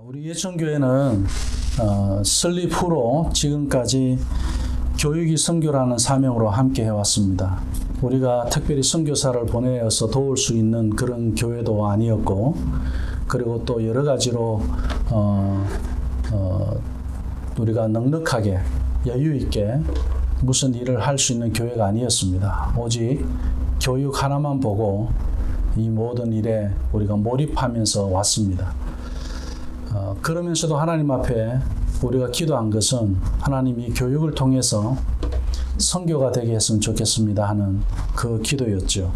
우리 예천교회는 설립 후로 지금까지 교육이 선교라는 사명으로 함께 해왔습니다. 우리가 특별히 선교사를 보내어서 도울 수 있는 그런 교회도 아니었고, 그리고 또 여러 가지로 우리가 넉넉하게 여유 있게 무슨 일을 할 수 있는 교회가 아니었습니다. 오직 교육 하나만 보고 이 모든 일에 우리가 몰입하면서 왔습니다. 그러면서도 하나님 앞에 우리가 기도한 것은 하나님이 교육을 통해서 선교가 되게 했으면 좋겠습니다 하는 그 기도였죠.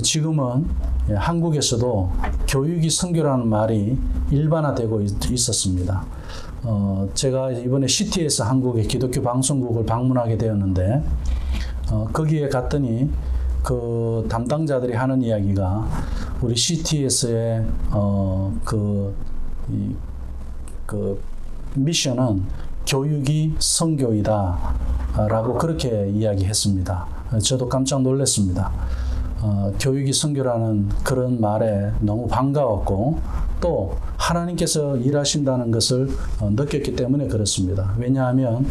지금은 한국에서도 교육이 선교라는 말이 일반화되고 있었습니다. 제가 이번에 CTS 한국의 기독교 방송국을 방문하게 되었는데 거기에 갔더니 그 담당자들이 하는 이야기가 우리 CTS의 그 미션은 교육이 선교이다 라고 그렇게 이야기했습니다. 저도 깜짝 놀랐습니다. 교육이 선교라는 그런 말에 너무 반가웠고 또 하나님께서 일하신다는 것을 느꼈기 때문에 그렇습니다. 왜냐하면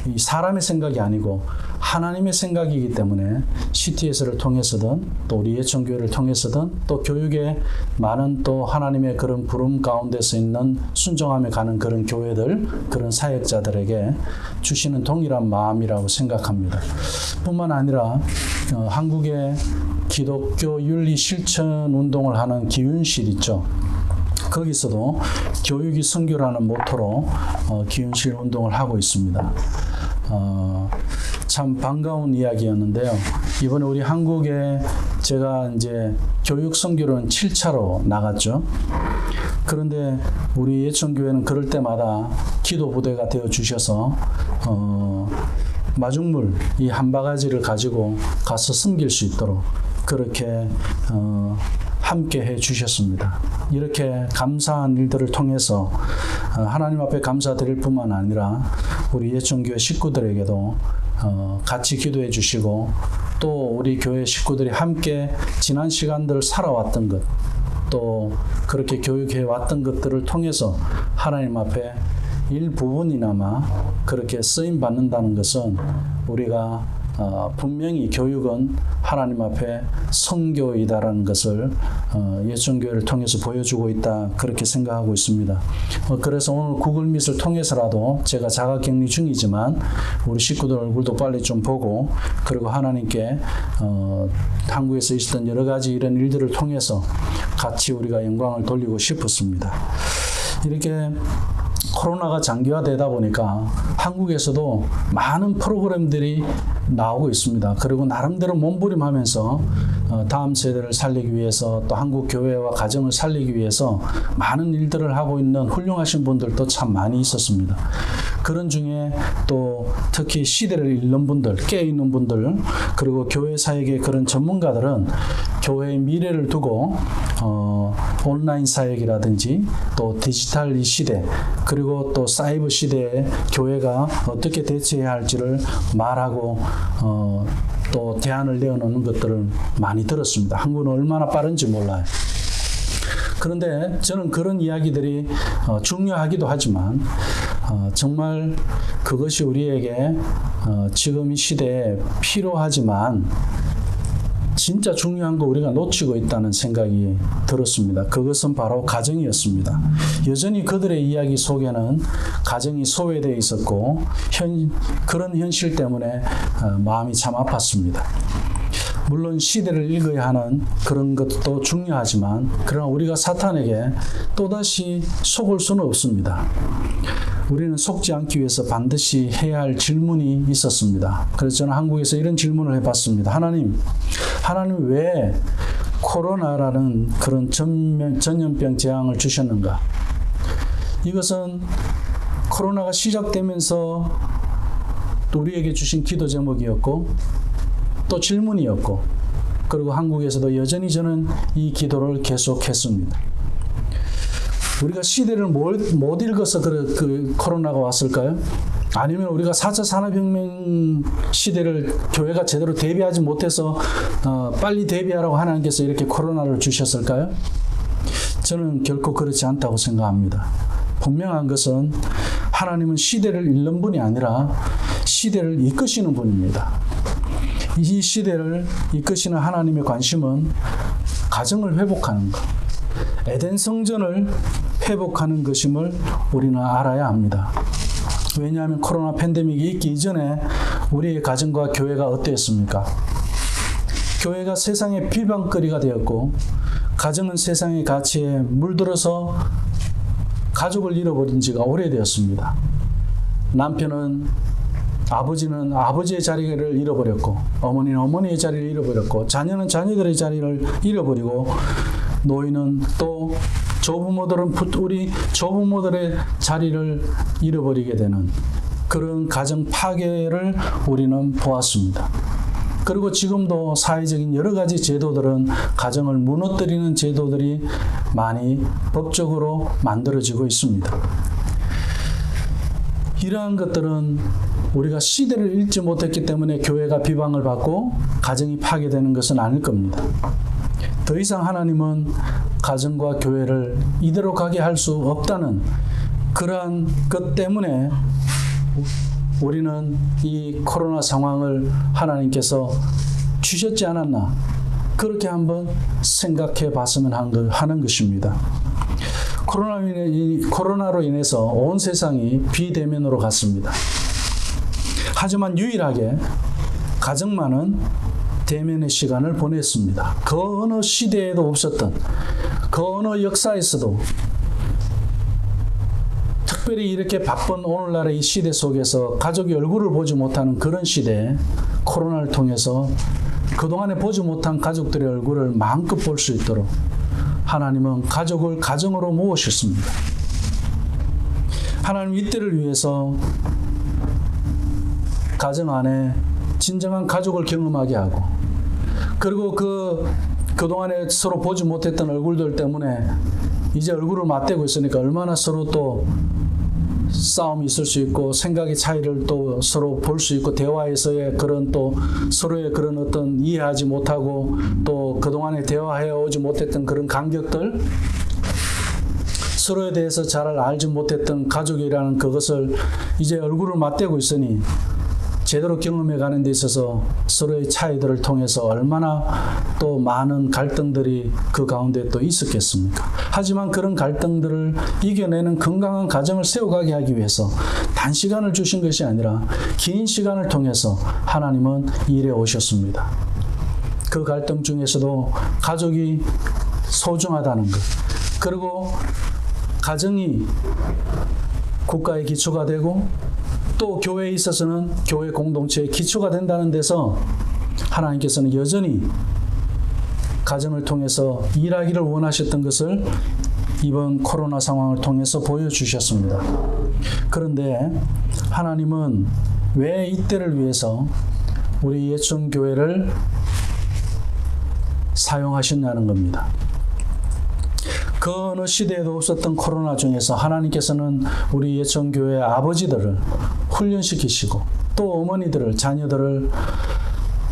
이 사람의 생각이 아니고 하나님의 생각이기 때문에 CTS를 통해서든 또 우리 예천교회를 통해서든 또 교육에 많은 또 하나님의 그런 부름 가운데서 있는 순종함에 가는 그런 교회들, 그런 사역자들에게 주시는 동일한 마음이라고 생각합니다. 뿐만 아니라 한국의 기독교 윤리 실천 운동을 하는 기윤실 있죠. 거기서도 교육이 선교라는 모토로 기윤실 운동을 하고 있습니다. 참 반가운 이야기였는데요. 이번에 우리 한국에 제가 이제 교육 선교는 7차로 나갔죠. 그런데 우리 예천교회는 그럴 때마다 기도 부대가 되어 주셔서 마중물 이 한 바가지를 가지고 가서 섬길 수 있도록 그렇게 함께 해 주셨습니다. 이렇게 감사한 일들을 통해서 하나님 앞에 감사드릴 뿐만 아니라 우리 예천교회 식구들에게도 같이 기도해 주시고 또 우리 교회 식구들이 함께 지난 시간들을 살아왔던 것, 또 그렇게 교육해 왔던 것들을 통해서 하나님 앞에 일부분이나마 그렇게 쓰임 받는다는 것은 우리가 분명히 교육은 하나님 앞에 선교이다라는 것을 예천교회를 통해서 보여주고 있다 그렇게 생각하고 있습니다. 그래서 오늘 구글밋을 통해서라도 제가 자가격리 중이지만 우리 식구들 얼굴도 빨리 좀 보고 그리고 하나님께 한국에서 있었던 여러 가지 이런 일들을 통해서 같이 우리가 영광을 돌리고 싶었습니다. 이렇게 코로나가 장기화되다 보니까 한국에서도 많은 프로그램들이 나오고 있습니다. 그리고 나름대로 몸부림하면서 다음 세대를 살리기 위해서 또 한국 교회와 가정을 살리기 위해서 많은 일들을 하고 있는 훌륭하신 분들도 참 많이 있었습니다. 그런 중에 또 특히 시대를 읽는 분들, 깨어있는 분들, 그리고 교회 사역의 그런 전문가들은 교회의 미래를 두고 온라인 사역이라든지 또 디지털 이 시대 그리고 또 사이버 시대에 교회가 어떻게 대처해야 할지를 말하고 또 대안을 내어놓는 것들을 많이 들었습니다. 한국은 얼마나 빠른지 몰라요. 그런데 저는 그런 이야기들이 중요하기도 하지만 정말 그것이 우리에게 지금 이 시대에 필요하지만 진짜 중요한 거 우리가 놓치고 있다는 생각이 들었습니다. 그것은 바로 가정이었습니다. 여전히 그들의 이야기 속에는 가정이 소외되어 있었고 그런 현실 때문에 마음이 참 아팠습니다. 물론 시대를 읽어야 하는 그런 것도 중요하지만 그러나 우리가 사탄에게 또다시 속을 수는 없습니다. 우리는 속지 않기 위해서 반드시 해야 할 질문이 있었습니다. 그래서 저는 한국에서 이런 질문을 해봤습니다. 하나님 왜 코로나라는 그런 전염병 재앙을 주셨는가? 이것은 코로나가 시작되면서 우리에게 주신 기도 제목이었고 또 질문이었고 그리고 한국에서도 여전히 저는 이 기도를 계속했습니다. 우리가 시대를 못 읽어서 그 코로나가 왔을까요? 아니면 우리가 4차 산업혁명 시대를 교회가 제대로 대비하지 못해서 빨리 대비하라고 하나님께서 이렇게 코로나를 주셨을까요? 저는 결코 그렇지 않다고 생각합니다. 분명한 것은 하나님은 시대를 읽는 분이 아니라 시대를 이끄시는 분입니다. 이 시대를 이끄시는 하나님의 관심은 가정을 회복하는 것, 에덴 성전을 회복하는 것임을 우리는 알아야 합니다. 왜냐하면 코로나 팬데믹이 있기 이전에 우리의 가정과 교회가 어땠습니까? 교회가 세상의 비방거리가 되었고 가정은 세상의 가치에 물들어서 가족을 잃어버린 지가 오래되었습니다. 아버지는 아버지의 자리를 잃어버렸고 어머니는 어머니의 자리를 잃어버렸고 자녀는 자녀들의 자리를 잃어버리고 노인은 또 우리 조부모들의 자리를 잃어버리게 되는 그런 가정 파괴를 우리는 보았습니다. 그리고 지금도 사회적인 여러 가지 제도들은 가정을 무너뜨리는 제도들이 많이 법적으로 만들어지고 있습니다. 이러한 것들은 우리가 시대를 읽지 못했기 때문에 교회가 비방을 받고 가정이 파괴되는 것은 아닐 겁니다. 더 이상 하나님은 가정과 교회를 이대로 가게 할 수 없다는 그러한 것 때문에 우리는 이 코로나 상황을 하나님께서 주셨지 않았나 그렇게 한번 생각해 봤으면 하는 것입니다. 코로나로 인해서 온 세상이 비대면으로 갔습니다. 하지만 유일하게 가정만은 대면의 시간을 보냈습니다. 그 어느 시대에도 없었던, 그 어느 역사에서도 특별히 이렇게 바쁜 오늘날의 이 시대 속에서 가족이 얼굴을 보지 못하는 그런 시대에 코로나를 통해서 그동안에 보지 못한 가족들의 얼굴을 마음껏 볼 수 있도록 하나님은 가족을 가정으로 모으셨습니다. 하나님 이때를 위해서 가정 안에 진정한 가족을 경험하게 하고 그리고 그동안에 서로 보지 못했던 얼굴들 때문에 이제 얼굴을 맞대고 있으니까 얼마나 서로 또 싸움이 있을 수 있고 생각의 차이를 또 서로 볼 수 있고 대화에서의 그런 또 서로의 그런 어떤 이해하지 못하고 또 그동안에 대화해 오지 못했던 그런 간격들 서로에 대해서 잘 알지 못했던 가족이라는 그것을 이제 얼굴을 맞대고 있으니 제대로 경험해 가는 데 있어서 서로의 차이들을 통해서 얼마나 또 많은 갈등들이 그 가운데 또 있었겠습니까? 하지만 그런 갈등들을 이겨내는 건강한 가정을 세워가게 하기 위해서 단시간을 주신 것이 아니라 긴 시간을 통해서 하나님은 일해 오셨습니다. 그 갈등 중에서도 가족이 소중하다는 것, 그리고 가정이 국가의 기초가 되고 또 교회에 있어서는 교회 공동체의 기초가 된다는 데서 하나님께서는 여전히 가정을 통해서 일하기를 원하셨던 것을 이번 코로나 상황을 통해서 보여주셨습니다. 그런데 하나님은 왜 이때를 위해서 우리 예천교회를 사용하셨냐는 겁니다. 그 어느 시대에도 없었던 코로나 중에서 하나님께서는 우리 예천교회 아버지들을 훈련시키시고 또 어머니들을, 자녀들을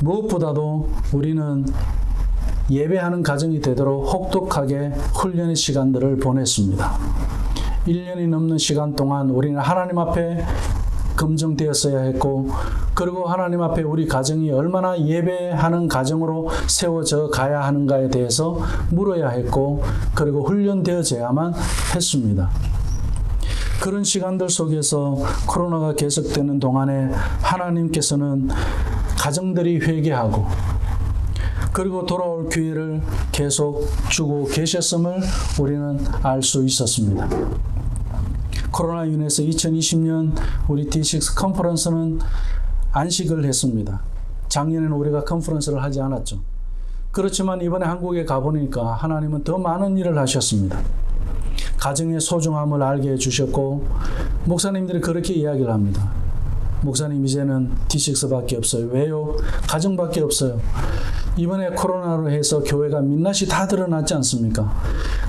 무엇보다도 우리는 예배하는 가정이 되도록 혹독하게 훈련의 시간들을 보냈습니다. 1년이 넘는 시간 동안 우리는 하나님 앞에 검증되었어야 했고 그리고 하나님 앞에 우리 가정이 얼마나 예배하는 가정으로 세워져 가야 하는가에 대해서 물어야 했고 그리고 훈련되어져야만 했습니다. 그런 시간들 속에서 코로나가 계속되는 동안에 하나님께서는 가정들이 회개하고 그리고 돌아올 기회를 계속 주고 계셨음을 우리는 알 수 있었습니다. 코로나로 인해서 2020년 우리 D6 컨퍼런스는 안식을 했습니다. 작년에는 우리가 컨퍼런스를 하지 않았죠. 그렇지만 이번에 한국에 가보니까 하나님은 더 많은 일을 하셨습니다. 가정의 소중함을 알게 해주셨고 목사님들이 그렇게 이야기를 합니다. 목사님 이제는 D6밖에 없어요. 왜요? 가정밖에 없어요. 이번에 코로나로 해서 교회가 민낯이 다 드러났지 않습니까?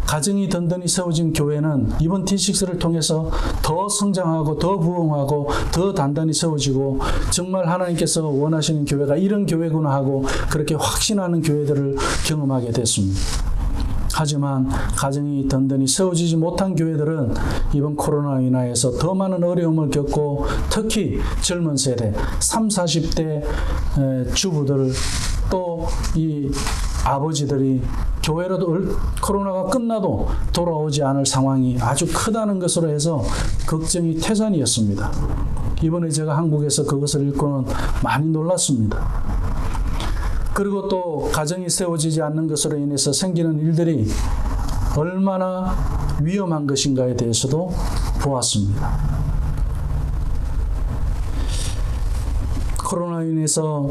가정이 든든히 세워진 교회는 이번 D6를 통해서 더 성장하고 더 부흥하고 더 단단히 세워지고 정말 하나님께서 원하시는 교회가 이런 교회구나 하고 그렇게 확신하는 교회들을 경험하게 됐습니다. 하지만 가정이 든든히 세워지지 못한 교회들은 이번 코로나로 인하여서 더 많은 어려움을 겪고 특히 젊은 세대 30, 40대 주부들 또 이 아버지들이 교회로도 코로나가 끝나도 돌아오지 않을 상황이 아주 크다는 것으로 해서 걱정이 태산이었습니다. 이번에 제가 한국에서 그것을 읽고는 많이 놀랐습니다. 그리고 또 가정이 세워지지 않는 것으로 인해서 생기는 일들이 얼마나 위험한 것인가에 대해서도 보았습니다. 코로나로 인해서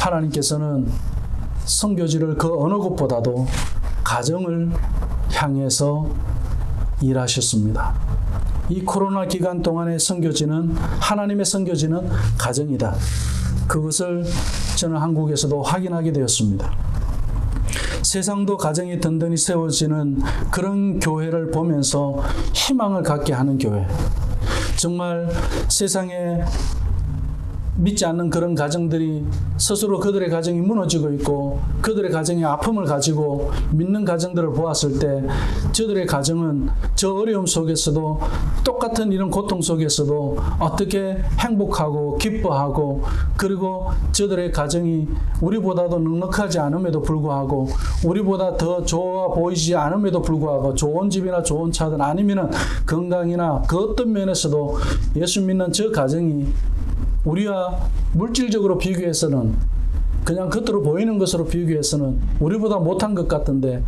하나님께서는 선교지를 그 어느 곳보다도 가정을 향해서 일하셨습니다. 이 코로나 기간 동안의 선교지는 하나님의 선교지는 가정이다. 그것을 저는 한국에서도 확인하게 되었습니다. 세상도 가정이 든든히 세워지는 그런 교회를 보면서 희망을 갖게 하는 교회. 정말 세상에 믿지 않는 그런 가정들이 스스로 그들의 가정이 무너지고 있고 그들의 가정의 아픔을 가지고 믿는 가정들을 보았을 때 저들의 가정은 저 어려움 속에서도 똑같은 이런 고통 속에서도 어떻게 행복하고 기뻐하고 그리고 저들의 가정이 우리보다도 넉넉하지 않음에도 불구하고 우리보다 더 좋아 보이지 않음에도 불구하고 좋은 집이나 좋은 차든 아니면은 건강이나 그 어떤 면에서도 예수 믿는 저 가정이 우리와 물질적으로 비교해서는 그냥 겉으로 보이는 것으로 비교해서는 우리보다 못한 것 같은데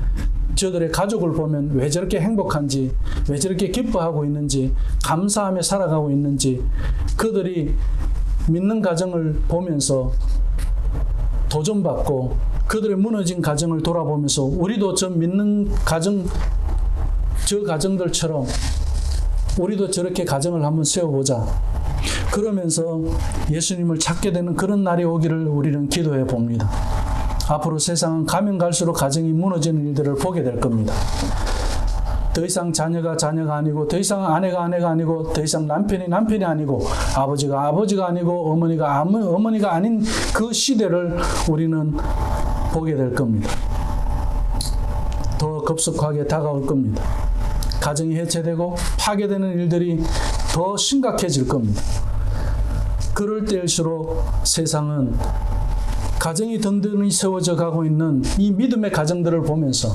저들의 가족을 보면 왜 저렇게 행복한지 왜 저렇게 기뻐하고 있는지 감사하며 살아가고 있는지 그들이 믿는 가정을 보면서 도전받고 그들의 무너진 가정을 돌아보면서 우리도 저 믿는 가정 저 가정들처럼 우리도 저렇게 가정을 한번 세워보자. 그러면서 예수님을 찾게 되는 그런 날이 오기를 우리는 기도해 봅니다. 앞으로 세상은 가면 갈수록 가정이 무너지는 일들을 보게 될 겁니다. 더 이상 자녀가 자녀가 아니고 더 이상 아내가 아내가 아니고 더 이상 남편이 남편이 아니고 아버지가 아버지가 아니고 어머니가 어머니가 아닌 그 시대를 우리는 보게 될 겁니다. 더 급속하게 다가올 겁니다. 가정이 해체되고 파괴되는 일들이 더 심각해질 겁니다. 그럴 때일수록 세상은 가정이 든든히 세워져 가고 있는 이 믿음의 가정들을 보면서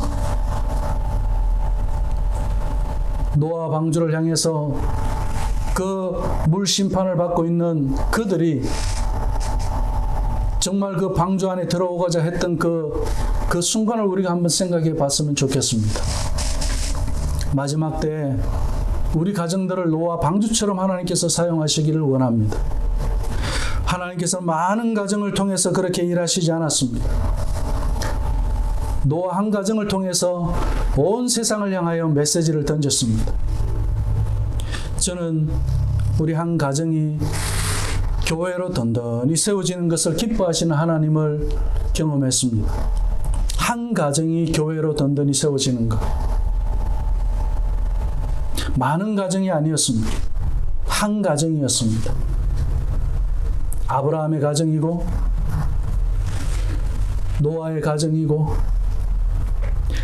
노아 방주를 향해서 그 물 심판을 받고 있는 그들이 정말 그 방주 안에 들어오고자 했던 그 순간을 우리가 한번 생각해 봤으면 좋겠습니다. 마지막 때 우리 가정들을 노아 방주처럼 하나님께서 사용하시기를 원합니다. 하나님께서 많은 가정을 통해서 그렇게 일하시지 않았습니다. 노아 한 가정을 통해서 온 세상을 향하여 메시지를 던졌습니다. 저는 우리 한 가정이 교회로 든든히 세워지는 것을 기뻐하시는 하나님을 경험했습니다. 한 가정이 교회로 든든히 세워지는 것. 많은 가정이 아니었습니다. 한 가정이었습니다. 아브라함의 가정이고 노아의 가정이고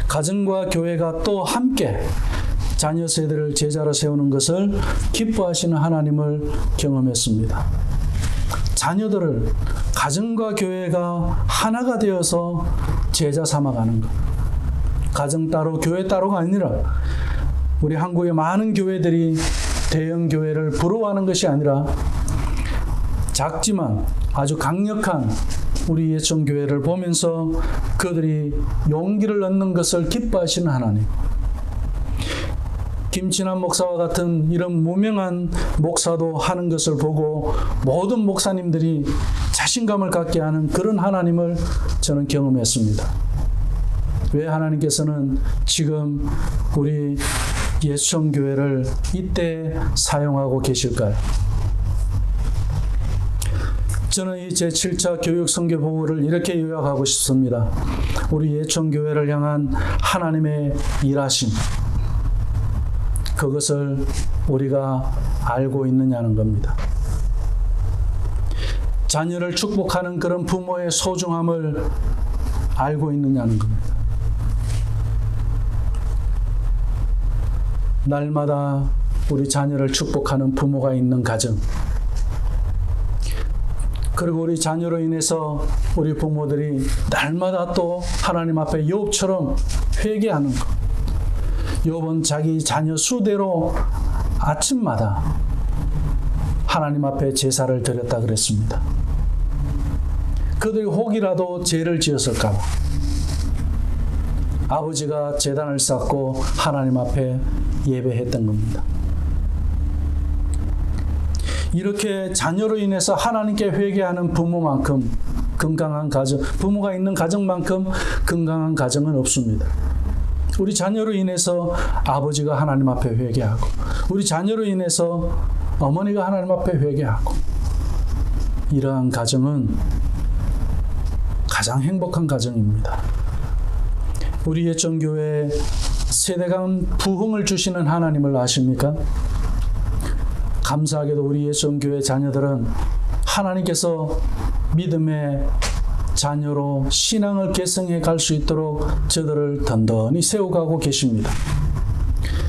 가정과 교회가 또 함께 자녀 세대를 제자로 세우는 것을 기뻐하시는 하나님을 경험했습니다. 자녀들을 가정과 교회가 하나가 되어서 제자 삼아가는 것. 가정 따로 교회 따로가 아니라 우리 한국의 많은 교회들이 대형 교회를 부러워하는 것이 아니라 작지만 아주 강력한 우리 예천교회를 보면서 그들이 용기를 얻는 것을 기뻐하시는 하나님. 김진환 목사와 같은 이런 무명한 목사도 하는 것을 보고 모든 목사님들이 자신감을 갖게 하는 그런 하나님을 저는 경험했습니다. 왜 하나님께서는 지금 우리 예천교회를 이때 사용하고 계실까요? 저는 이 제7차 교육 선교 보고를 이렇게 요약하고 싶습니다. 우리 예천교회를 향한 하나님의 일하심, 그것을 우리가 알고 있느냐는 겁니다. 자녀를 축복하는 그런 부모의 소중함을 알고 있느냐는 겁니다. 날마다 우리 자녀를 축복하는 부모가 있는 가정, 그리고 우리 자녀로 인해서 우리 부모들이 날마다 또 하나님 앞에 욥처럼 회개하는 것. 욥은 자기 자녀 수대로 아침마다 하나님 앞에 제사를 드렸다 그랬습니다. 그들이 혹이라도 죄를 지었을까 봐 아버지가 제단을 쌓고 하나님 앞에 예배했던 겁니다. 이렇게 자녀로 인해서 하나님께 회개하는 부모만큼 건강한 가정, 부모가 있는 가정만큼 건강한 가정은 없습니다. 우리 자녀로 인해서 아버지가 하나님 앞에 회개하고, 우리 자녀로 인해서 어머니가 하나님 앞에 회개하고, 이러한 가정은 가장 행복한 가정입니다. 우리 예천교회 세대간 부흥을 주시는 하나님을 아십니까? 감사하게도 우리 예천교회 자녀들은 하나님께서 믿음의 자녀로 신앙을 계승해 갈 수 있도록 저들을 든든히 세워가고 계십니다.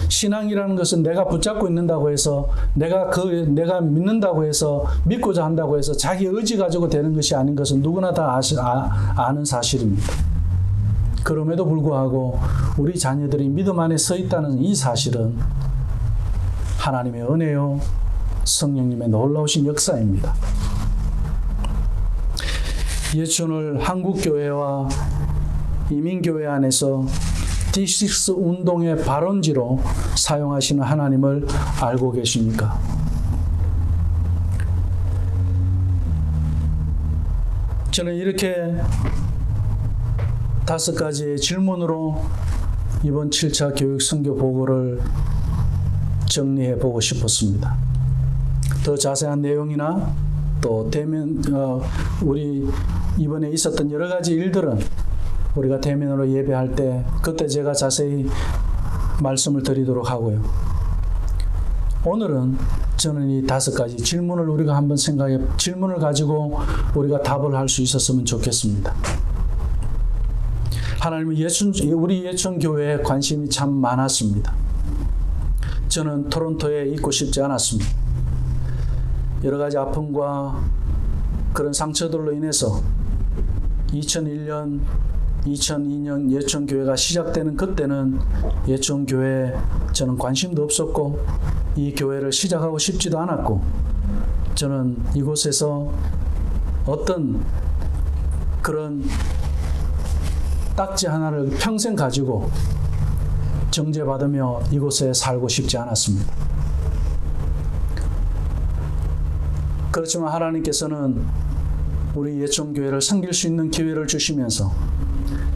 신앙이라는 것은 내가 붙잡고 있는다고 해서, 내가 믿는다고 해서, 믿고자 한다고 해서 자기 의지 가지고 되는 것이 아닌 것은 누구나 다 아는 사실입니다. 그럼에도 불구하고 우리 자녀들이 믿음 안에 서 있다는 이 사실은 하나님의 은혜요, 성령님의 놀라우신 역사입니다. 예천을 한국교회와 이민교회 안에서 D6 운동의 발원지로 사용하시는 하나님을 알고 계십니까? 저는 이렇게 5가지의 질문으로 이번 7차 교육 선교 보고를 정리해 보고 싶었습니다. 더 자세한 내용이나 또 우리 이번에 있었던 여러 가지 일들은 우리가 대면으로 예배할 때 그때 제가 자세히 말씀을 드리도록 하고요. 오늘은 저는 이 5가지 질문을 우리가 한번 질문을 가지고 우리가 답을 할 수 있었으면 좋겠습니다. 하나님은 우리 예천교회에 관심이 참 많았습니다. 저는 토론토에 있고 싶지 않았습니다. 여러 가지 아픔과 그런 상처들로 인해서 2001년, 2002년 예천교회가 시작되는 그때는 예천교회에 저는 관심도 없었고 이 교회를 시작하고 싶지도 않았고, 저는 이곳에서 어떤 그런 딱지 하나를 평생 가지고 정죄받으며 이곳에 살고 싶지 않았습니다. 그렇지만 하나님께서는 우리 예천교회를 섬길 수 있는 기회를 주시면서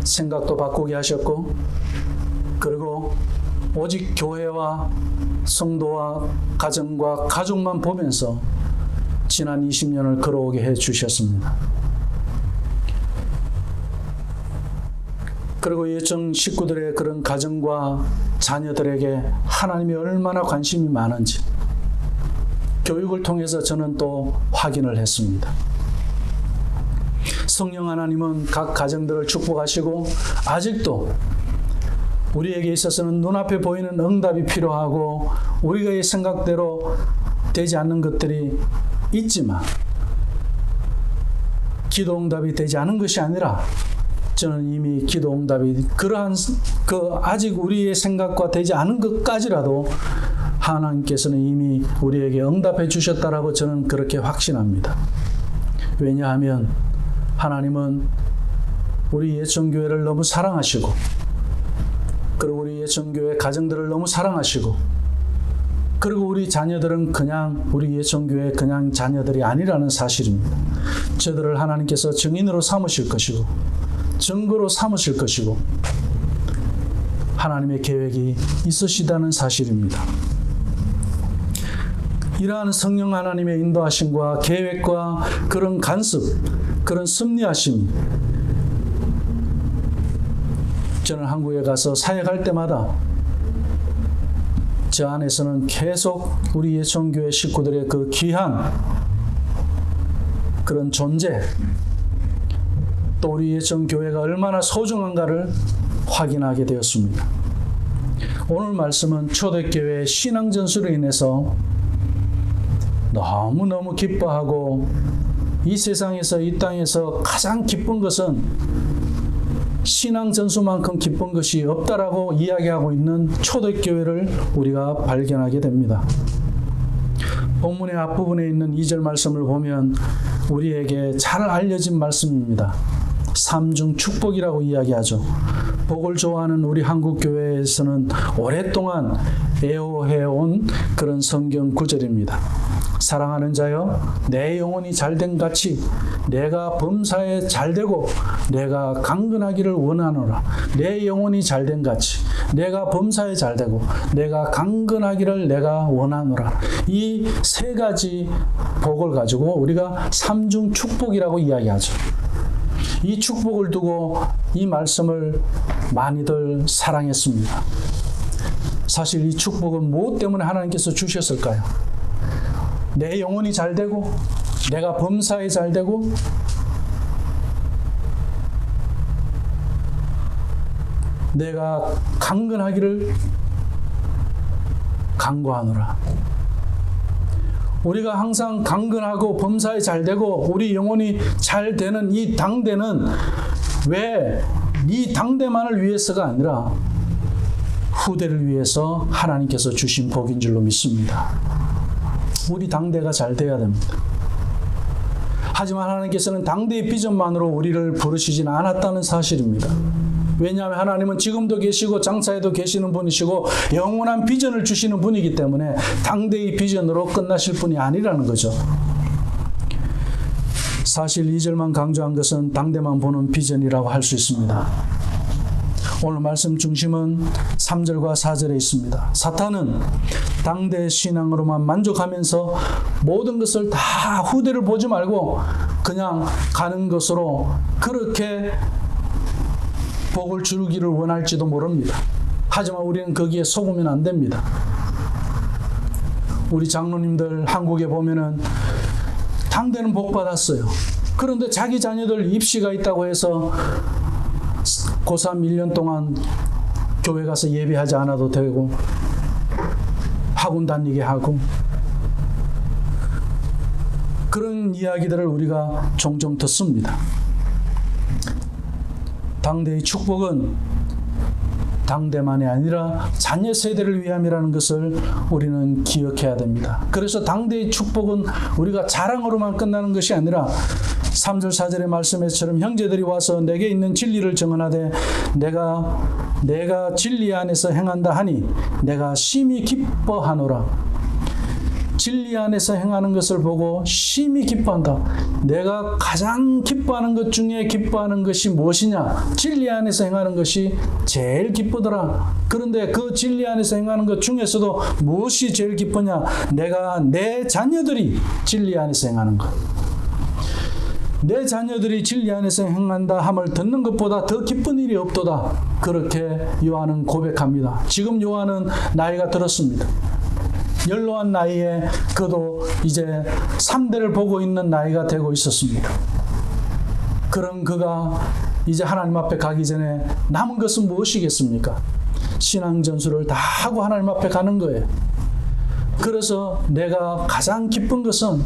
생각도 바꾸게 하셨고, 그리고 오직 교회와 성도와 가정과 가족만 보면서 지난 20년을 걸어오게 해 주셨습니다. 그리고 예천 식구들의 그런 가정과 자녀들에게 하나님이 얼마나 관심이 많은지 교육을 통해서 저는 또 확인을 했습니다. 성령 하나님은 각 가정들을 축복하시고 아직도 우리에게 있어서는 눈앞에 보이는 응답이 필요하고 우리의 생각대로 되지 않는 것들이 있지만 기도 응답이 되지 않은 것이 아니라 저는 이미 기도 응답이 그러한 아직 우리의 생각과 되지 않은 것까지라도 하나님께서는 이미 우리에게 응답해 주셨다라고 저는 그렇게 확신합니다. 왜냐하면 하나님은 우리 예천교회를 너무 사랑하시고, 그리고 우리 예천교회 가정들을 너무 사랑하시고, 그리고 우리 자녀들은 그냥 우리 예천교회 그냥 자녀들이 아니라는 사실입니다. 저들을 하나님께서 증인으로 삼으실 것이고 증거로 삼으실 것이고 하나님의 계획이 있으시다는 사실입니다. 이러한 성령 하나님의 인도하심과 계획과 그런 간섭, 그런 섭리하심이 저는 한국에 가서 사역할 때마다 저 안에서는 계속 우리 예천교회 식구들의 그 귀한 그런 존재, 또 우리 예천교회가 얼마나 소중한가를 확인하게 되었습니다. 오늘 말씀은 초대교회의 신앙전수로 인해서 너무너무 기뻐하고 이 세상에서 이 땅에서 가장 기쁜 것은 신앙전수만큼 기쁜 것이 없다라고 이야기하고 있는 초대교회를 우리가 발견하게 됩니다. 본문의 앞부분에 있는 2절 말씀을 보면 우리에게 잘 알려진 말씀입니다. 삼중 축복이라고 이야기하죠. 복을 좋아하는 우리 한국교회에서는 오랫동안 애호해온 그런 성경 구절입니다. 사랑하는 자여, 내 영혼이 잘된 같이 내가 범사에 잘되고 내가 강건하기를 원하노라. 내 영혼이 잘된 같이 내가 범사에 잘되고 내가 강건하기를 내가 원하노라. 이 세 가지 복을 가지고 우리가 삼중 축복이라고 이야기하죠. 이 축복을 두고 이 말씀을 많이들 사랑했습니다. 사실 이 축복은 무엇 때문에 하나님께서 주셨을까요? 내 영혼이 잘되고 내가 범사에 잘되고 내가 강건하기를 간구하노라. 우리가 항상 강건하고 범사에 잘되고 우리 영혼이 잘되는 이 당대는 왜 이 당대만을 위해서가 아니라 후대를 위해서 하나님께서 주신 복인 줄로 믿습니다. 우리 당대가 잘 돼야 됩니다. 하지만 하나님께서는 당대의 비전만으로 우리를 부르시지는 않았다는 사실입니다. 왜냐하면 하나님은 지금도 계시고 장차에도 계시는 분이시고 영원한 비전을 주시는 분이기 때문에 당대의 비전으로 끝나실 분이 아니라는 거죠. 사실 2절만 강조한 것은 당대만 보는 비전이라고 할 수 있습니다. 오늘 말씀 중심은 3절과 4절에 있습니다. 사탄은 당대 신앙으로만 만족하면서 모든 것을 다 후대를 보지 말고 그냥 가는 것으로 그렇게 복을 주기를 원할지도 모릅니다. 하지만 우리는 거기에 속으면 안 됩니다. 우리 장로님들 한국에 보면은 당대는 복 받았어요. 그런데 자기 자녀들 입시가 있다고 해서 고3 1년 동안 교회 가서 예배하지 않아도 되고 학원 다니게 하고 그런 이야기들을 우리가 종종 듣습니다. 당대의 축복은 당대만이 아니라 자녀 세대를 위함이라는 것을 우리는 기억해야 됩니다. 그래서 당대의 축복은 우리가 자랑으로만 끝나는 것이 아니라 3절 4절의 말씀에서처럼 형제들이 와서 내게 있는 진리를 증언하되 내가 진리 안에서 행한다 하니 내가 심히 기뻐하노라. 진리 안에서 행하는 것을 보고 심히 기뻐한다. 내가 가장 기뻐하는 것 중에 기뻐하는 것이 무엇이냐? 진리 안에서 행하는 것이 제일 기쁘더라. 그런데 그 진리 안에서 행하는 것 중에서도 무엇이 제일 기쁘냐? 내가 내 자녀들이 진리 안에서 행하는 것. 내 자녀들이 진리 안에서 행한다 함을 듣는 것보다 더 기쁜 일이 없도다. 그렇게 요한은 고백합니다. 지금 요한은 나이가 들었습니다. 연로한 나이에 그도 이제 3대를 보고 있는 나이가 되고 있었습니다. 그런 그가 이제 하나님 앞에 가기 전에 남은 것은 무엇이겠습니까? 신앙전수를 다 하고 하나님 앞에 가는 거예요. 그래서 내가 가장 기쁜 것은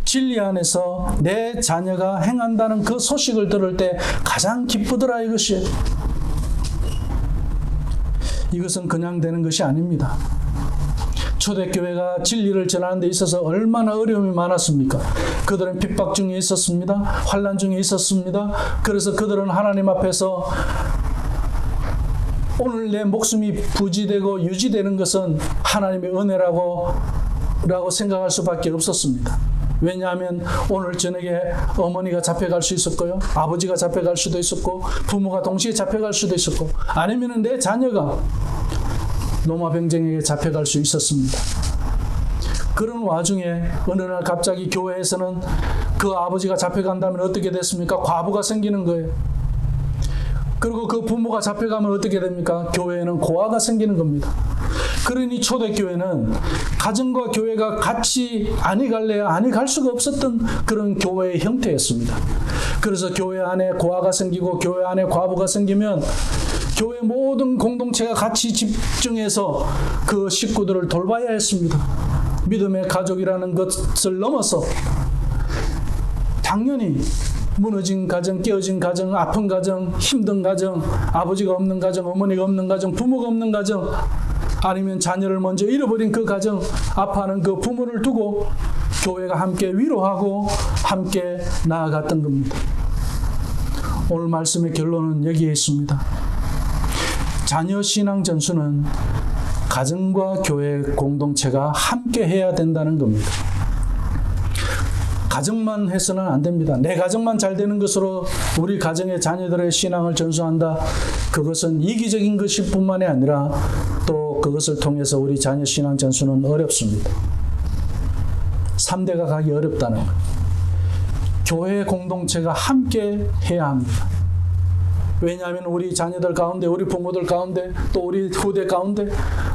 진리 안에서 내 자녀가 행한다는 그 소식을 들을 때 가장 기쁘더라 이것이. 이것은 그냥 되는 것이 아닙니다. 초대교회가 진리를 전하는 데 있어서 얼마나 어려움이 많았습니까? 그들은 핍박 중에 있었습니다. 환난 중에 있었습니다. 그래서 그들은 하나님 앞에서 오늘 내 목숨이 부지되고 유지되는 것은 하나님의 은혜라고 생각할 수밖에 없었습니다. 왜냐하면 오늘 저녁에 어머니가 잡혀갈 수 있었고요. 아버지가 잡혀갈 수도 있었고 부모가 동시에 잡혀갈 수도 있었고 아니면 내 자녀가 로마 병정에게 잡혀갈 수 있었습니다. 그런 와중에 어느 날 갑자기 교회에서는 그 아버지가 잡혀간다면 어떻게 됐습니까? 과부가 생기는 거예요. 그리고 그 부모가 잡혀가면 어떻게 됩니까? 교회에는 고아가 생기는 겁니다. 그러니 초대교회는 가정과 교회가 같이 아니 갈래야 아니 갈 수가 없었던 그런 교회의 형태였습니다. 그래서 교회 안에 고아가 생기고 교회 안에 과부가 생기면 교회 모든 공동체가 같이 집중해서 그 식구들을 돌봐야 했습니다. 믿음의 가족이라는 것을 넘어서 당연히 무너진 가정, 깨어진 가정, 아픈 가정, 힘든 가정, 아버지가 없는 가정, 어머니가 없는 가정, 부모가 없는 가정, 아니면 자녀를 먼저 잃어버린 그 가정, 아파하는 그 부모를 두고 교회가 함께 위로하고 함께 나아갔던 겁니다. 오늘 말씀의 결론은 여기에 있습니다. 자녀 신앙 전수는 가정과 교회 공동체가 함께 해야 된다는 겁니다. 가정만 해서는 안 됩니다. 내 가정만 잘 되는 것으로 우리 가정의 자녀들의 신앙을 전수한다. 그것은 이기적인 것일 뿐만이 아니라 또 그것을 통해서 우리 자녀 신앙 전수는 어렵습니다. 3대가 가기 어렵다는 거예요. 교회 공동체가 함께 해야 합니다. 왜냐하면 우리 자녀들 가운데, 우리 부모들 가운데, 또 우리 후대 가운데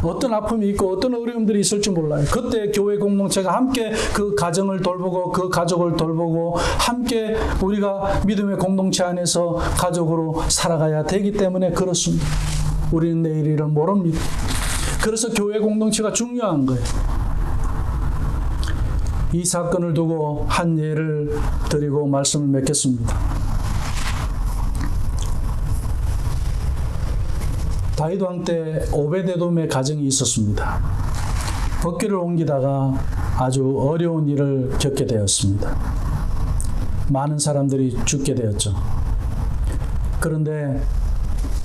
어떤 아픔이 있고 어떤 어려움들이 있을지 몰라요. 그때 교회 공동체가 함께 그 가정을 돌보고 그 가족을 돌보고 함께 우리가 믿음의 공동체 안에서 가족으로 살아가야 되기 때문에 그렇습니다. 우리는 내일 일을 모릅니다. 그래서 교회 공동체가 중요한 거예요. 이 사건을 두고 한 예를 드리고 말씀을 맺겠습니다. 다윗 왕 때 오베데돔의 가정이 있었습니다. 법궤를 옮기다가 아주 어려운 일을 겪게 되었습니다. 많은 사람들이 죽게 되었죠. 그런데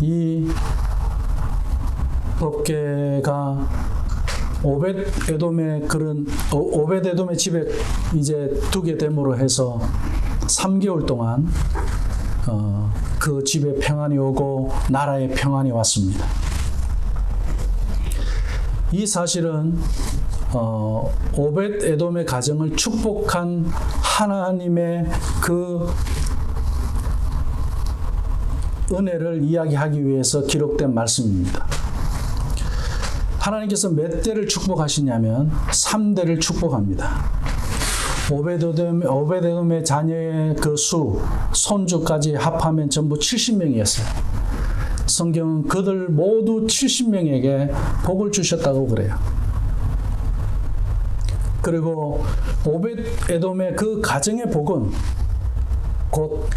이 법궤가 오벳에돔의 집에 이제 두게 됨으로 해서 3개월 동안 그 집에 평안이 오고 나라에 평안이 왔습니다. 이 사실은 오벳에돔의 가정을 축복한 하나님의 그 은혜를 이야기하기 위해서 기록된 말씀입니다. 하나님께서 몇 대를 축복하시냐면 3대를 축복합니다. 오베데돔의 자녀의 그 수, 손주까지 합하면 전부 70명이었어요. 성경은 그들 모두 70명에게 복을 주셨다고 그래요. 그리고 오벳에돔의 그 가정의 복은 곧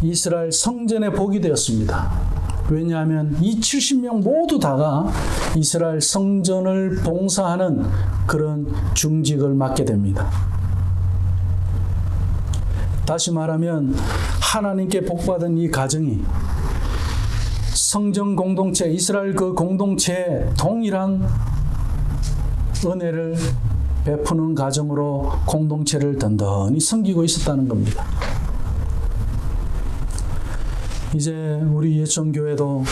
이스라엘 성전의 복이 되었습니다. 왜냐하면 이 70명 모두 다가 이스라엘 성전을 봉사하는 그런 중직을 맡게 됩니다. 다시 말하면 하나님께 복받은 이 가정이 성전 공동체, 이스라엘 그 공동체에 동일한 은혜를 베푸는 가정으로 공동체를 든든히 섬기고 있었다는 겁니다. 이제 우리 예천교회도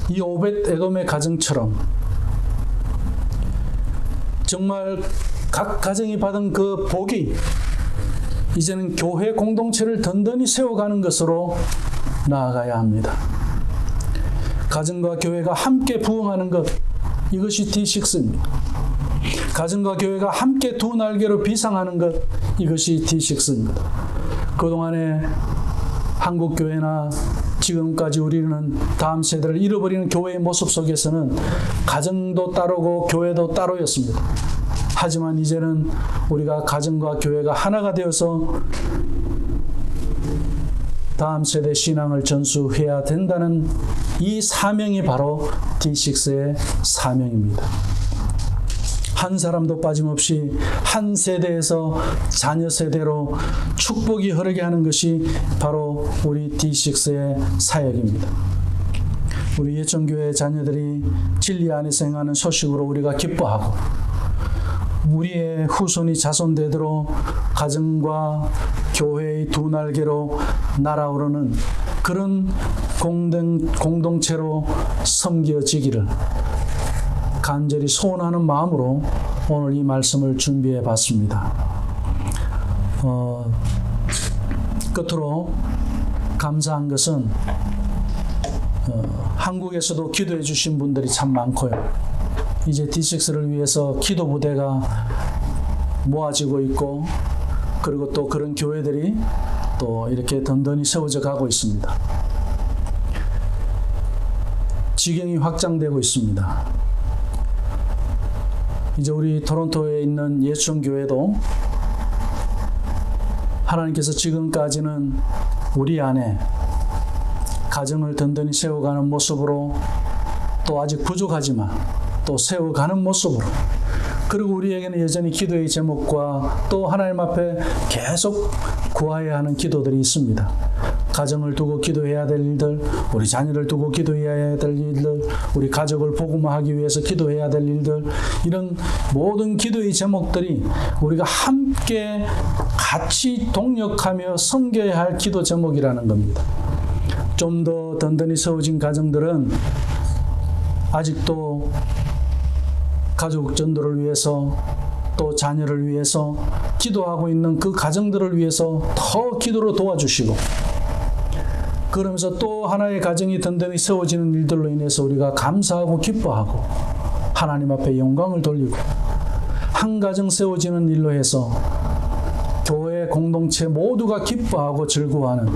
이 오벳에돔의 가정처럼 정말 각 가정이 받은 그 복이 이제는 교회 공동체를 든든히 세워가는 것으로 나아가야 합니다. 가정과 교회가 함께 부흥하는 것, 이것이 D6입니다. 가정과 교회가 함께 두 날개로 비상하는 것, 이것이 D6입니다. 그동안에 한국교회나 지금까지 우리는 다음 세대를 잃어버리는 교회의 모습 속에서는 가정도 따로고 교회도 따로였습니다. 하지만 이제는 우리가 가정과 교회가 하나가 되어서 다음 세대 신앙을 전수해야 된다는 이 사명이 바로 D6의 사명입니다. 한 사람도 빠짐없이 한 세대에서 자녀 세대로 축복이 흐르게 하는 것이 바로 우리 D6의 사역입니다. 우리 예천교회 자녀들이 진리 안에서 행하는 소식으로 우리가 기뻐하고 우리의 후손이 자손되도록 가정과 교회의 두 날개로 날아오르는 그런 공동체로 섬겨지기를 간절히 소원하는 마음으로 오늘 이 말씀을 준비해 봤습니다. 끝으로 감사한 것은 한국에서도 기도해 주신 분들이 참 많고요. 이제 D6를 위해서 기도 부대가 모아지고 있고, 그리고 또 그런 교회들이 또 이렇게 든든히 세워져 가고 있습니다. 지경이 확장되고 있습니다. 이제 우리 토론토에 있는 예수정교회도 하나님께서 지금까지는 우리 안에 가정을 든든히 세워가는 모습으로, 또 아직 부족하지만 또 세워가는 모습으로, 그리고 우리에게는 여전히 기도의 제목과 또 하나님 앞에 계속 구해야 하는 기도들이 있습니다. 가정을 두고 기도해야 될 일들, 우리 자녀를 두고 기도해야 될 일들, 우리 가족을 복음화하기 위해서 기도해야 될 일들, 이런 모든 기도의 제목들이 우리가 함께 같이 동력하며 섬겨야 할 기도 제목이라는 겁니다. 좀 더 든든히 세워진 가정들은 아직도 가족 전도를 위해서, 또 자녀를 위해서 기도하고 있는 그 가정들을 위해서 더 기도로 도와주시고, 그러면서 또 하나의 가정이 든든히 세워지는 일들로 인해서 우리가 감사하고 기뻐하고 하나님 앞에 영광을 돌리고, 한 가정 세워지는 일로 해서 교회 공동체 모두가 기뻐하고 즐거워하는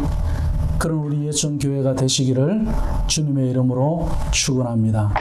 그런 우리 예수정교회가 되시기를 주님의 이름으로 축원합니다.